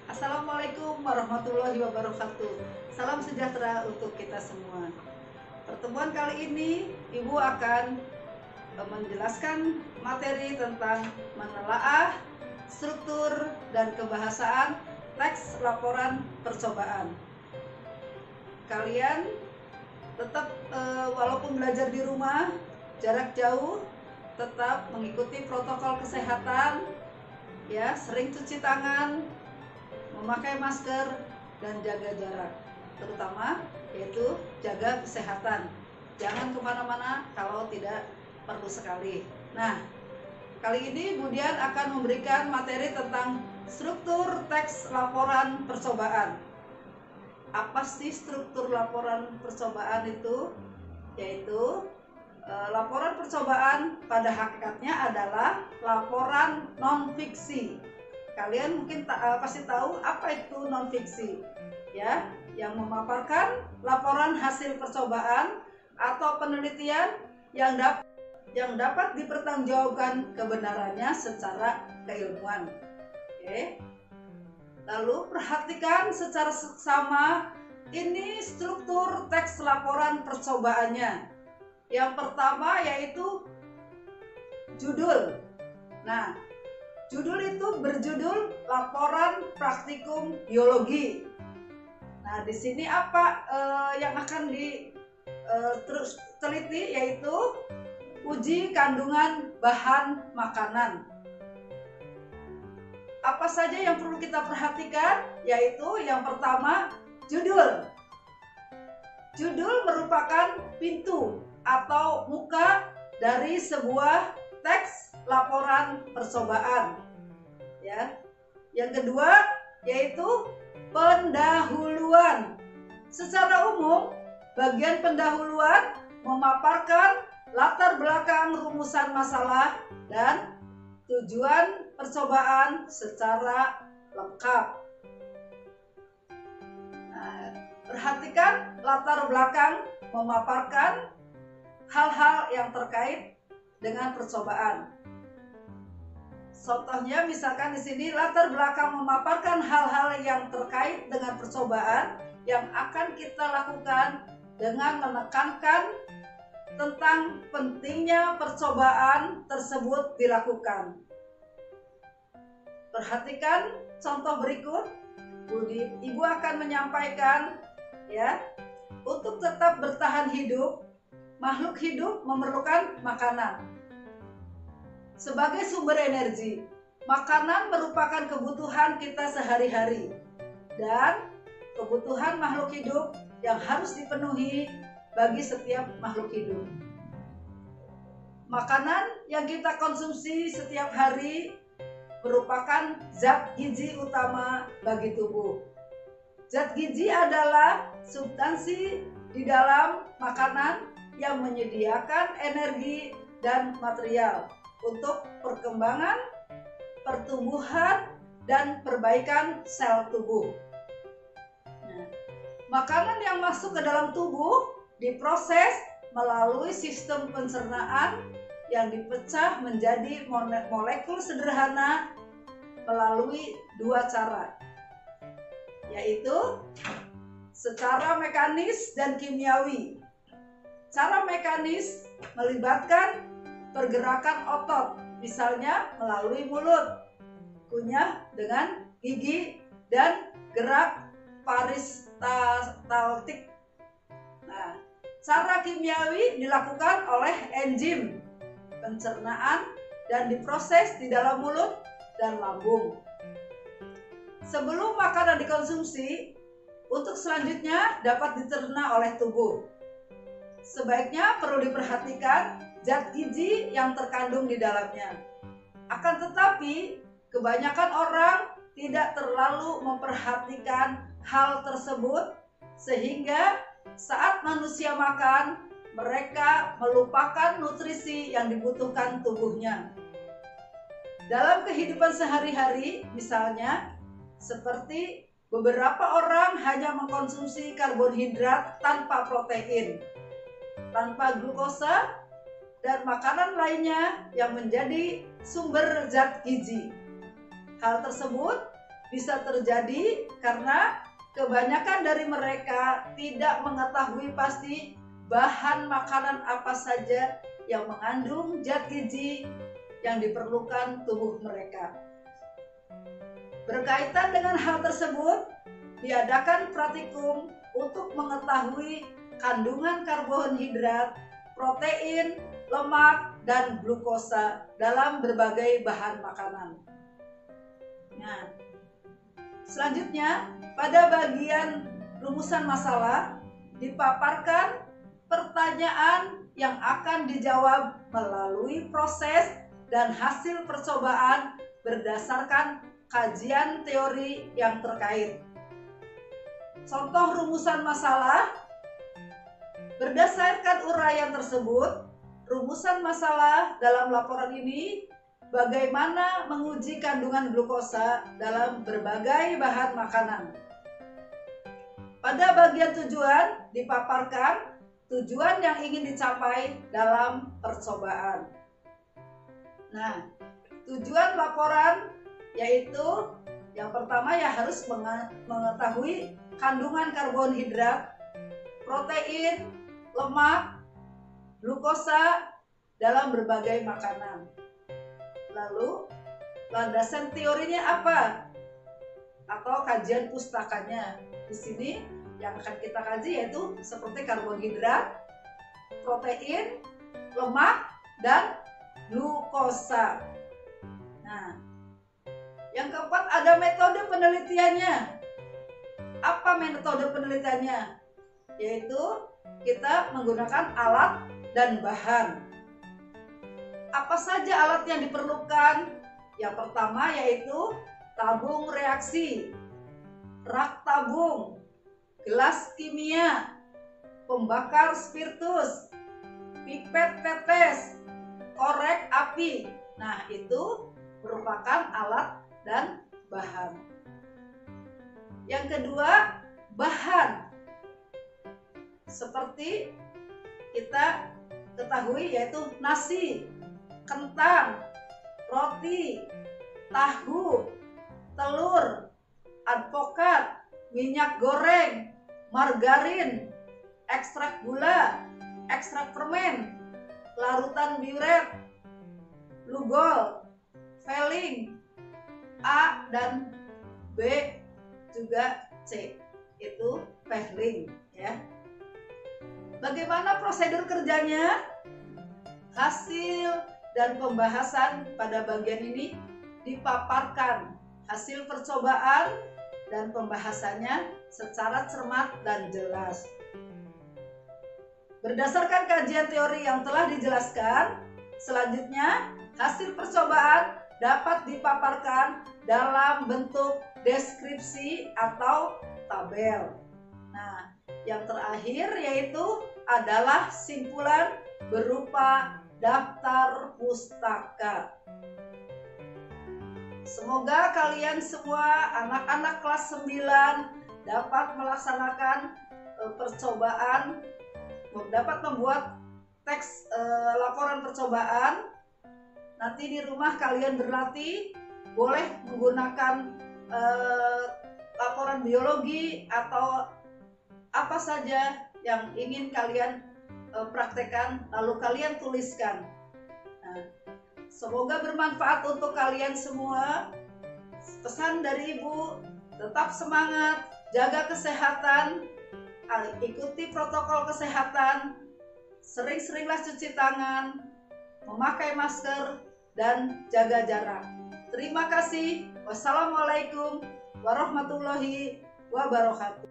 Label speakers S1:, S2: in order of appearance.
S1: Assalamualaikum warahmatullahi wabarakatuh. Salam sejahtera untuk kita semua. Pertemuan kali ini Ibu akan menjelaskan materi tentang menelaah struktur dan kebahasaan teks laporan percobaan. Kalian tetap walaupun belajar di rumah jarak jauh, tetap mengikuti protokol kesehatan, ya, sering cuci tangan, memakai masker, dan jaga jarak, terutama yaitu jaga kesehatan. Jangan kemana-mana kalau tidak perlu sekali. Nah, kali ini Bu Dian akan memberikan materi tentang struktur teks laporan percobaan. Apa sih struktur laporan percobaan itu? Yaitu laporan percobaan pada hakikatnya adalah laporan non-fiksi. Kalian mungkin pasti tahu apa itu non-fiksi, ya, yang memaparkan laporan hasil percobaan atau penelitian yang dapat dipertanggungjawabkan kebenarannya secara keilmuan. Oke. Lalu perhatikan secara seksama ini struktur teks laporan percobaannya. Yang pertama yaitu judul. Nah, judul itu berjudul laporan praktikum biologi. Nah, di sini apa yang akan diteliti yaitu uji kandungan bahan makanan. Apa saja yang perlu kita perhatikan? Yaitu yang pertama, judul. Judul merupakan pintu atau muka dari sebuah teks laporan percobaan, ya. Yang kedua yaitu pendahuluan. Secara umum, bagian pendahuluan memaparkan latar belakang rumusan masalah dan tujuan percobaan secara lengkap. Nah, perhatikan latar belakang memaparkan hal-hal yang terkait dengan percobaan. Contohnya misalkan di sini latar belakang memaparkan hal-hal yang terkait dengan percobaan yang akan kita lakukan dengan menekankan tentang pentingnya percobaan tersebut dilakukan. Perhatikan contoh berikut. Ibu akan menyampaikan, ya, untuk tetap bertahan hidup, makhluk hidup memerlukan makanan sebagai sumber energi. Makanan merupakan kebutuhan kita sehari-hari dan kebutuhan makhluk hidup yang harus dipenuhi bagi setiap makhluk hidup. Makanan yang kita konsumsi setiap hari merupakan zat gizi utama bagi tubuh. Zat gizi adalah substansi di dalam makanan yang menyediakan energi dan material untuk perkembangan, pertumbuhan, dan perbaikan sel tubuh. Nah, makanan yang masuk ke dalam tubuh diproses melalui sistem pencernaan yang dipecah menjadi molekul sederhana melalui dua cara, yaitu secara mekanis dan kimiawi. Cara mekanis melibatkan pergerakan otot, misalnya melalui mulut, kunyah dengan gigi, dan gerak peristaltik. Nah, cara kimiawi dilakukan oleh enzim pencernaan dan diproses di dalam mulut dan lambung. Sebelum makanan dikonsumsi, untuk selanjutnya dapat dicerna oleh tubuh. Sebaiknya perlu diperhatikan zat gizi yang terkandung di dalamnya. Akan tetapi, kebanyakan orang tidak terlalu memperhatikan hal tersebut sehingga saat manusia makan, mereka melupakan nutrisi yang dibutuhkan tubuhnya. Dalam kehidupan sehari-hari, misalnya, seperti beberapa orang hanya mengkonsumsi karbohidrat tanpa protein, tanpa glukosa, dan makanan lainnya yang menjadi sumber zat gizi. Hal tersebut bisa terjadi karena kebanyakan dari mereka tidak mengetahui pasti bahan makanan apa saja yang mengandung zat gizi yang diperlukan tubuh mereka. Berkaitan dengan hal tersebut, diadakan praktikum untuk mengetahui kandungan karbohidrat, protein, lemak, dan glukosa dalam berbagai bahan makanan. Nah, selanjutnya pada bagian rumusan masalah dipaparkan pertanyaan yang akan dijawab melalui proses dan hasil percobaan berdasarkan kajian teori yang terkait. Contoh rumusan masalah. Berdasarkan uraian tersebut, rumusan masalah dalam laporan ini bagaimana menguji kandungan glukosa dalam berbagai bahan makanan. Pada bagian tujuan dipaparkan tujuan yang ingin dicapai dalam percobaan. Nah, tujuan laporan yaitu yang pertama ya harus mengetahui kandungan karbohidrat, protein, lemak, glukosa dalam berbagai makanan. Lalu landasan teorinya apa? Atau kajian pustakanya. Di sini yang akan kita kaji yaitu seperti karbohidrat, protein, lemak, dan glukosa. Nah, yang keempat ada metode penelitiannya. Apa metode penelitiannya? Yaitu kita menggunakan alat dan bahan. Apa saja alat yang diperlukan? Yang pertama yaitu tabung reaksi, rak tabung, gelas kimia, pembakar spiritus, pipet tetes, korek api. Nah, itu merupakan alat dan bahan. Yang kedua, bahan. Seperti kita ketahui yaitu nasi, kentang, roti, tahu, telur, alpukat, minyak goreng, margarin, ekstrak gula, ekstrak permen, larutan biuret, lugol, veling, A dan B juga C, itu veling ya. Bagaimana prosedur kerjanya? Hasil dan pembahasan pada bagian ini dipaparkan hasil percobaan dan pembahasannya secara cermat dan jelas. Berdasarkan kajian teori yang telah dijelaskan, selanjutnya hasil percobaan dapat dipaparkan dalam bentuk deskripsi atau tabel. Nah, yang terakhir yaitu adalah simpulan berupa daftar pustaka. Semoga kalian semua anak-anak kelas 9 dapat melaksanakan percobaan, dapat membuat teks laporan percobaan. Nanti di rumah kalian berlatih, boleh menggunakan laporan biologi atau apa saja yang ingin kalian praktekkan, lalu kalian tuliskan. Nah, semoga bermanfaat untuk kalian semua. Pesan dari Ibu, tetap semangat, jaga kesehatan, ikuti protokol kesehatan, sering-seringlah cuci tangan, memakai masker, dan jaga jarak. Terima kasih. Wassalamualaikum warahmatullahi wabarakatuh.